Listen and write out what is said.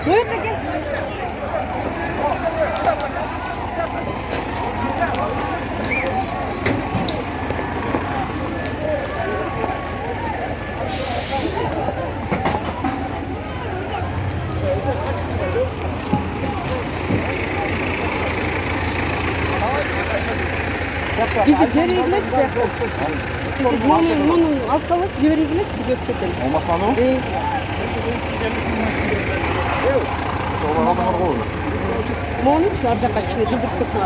Royaka gel. Bizi ceriyle çıkıyor. Bizi monun alt salat ceriyle çıkıyor kötü. Olmaz mı o? Monun şu arca kaç kişi de bildik kırsın.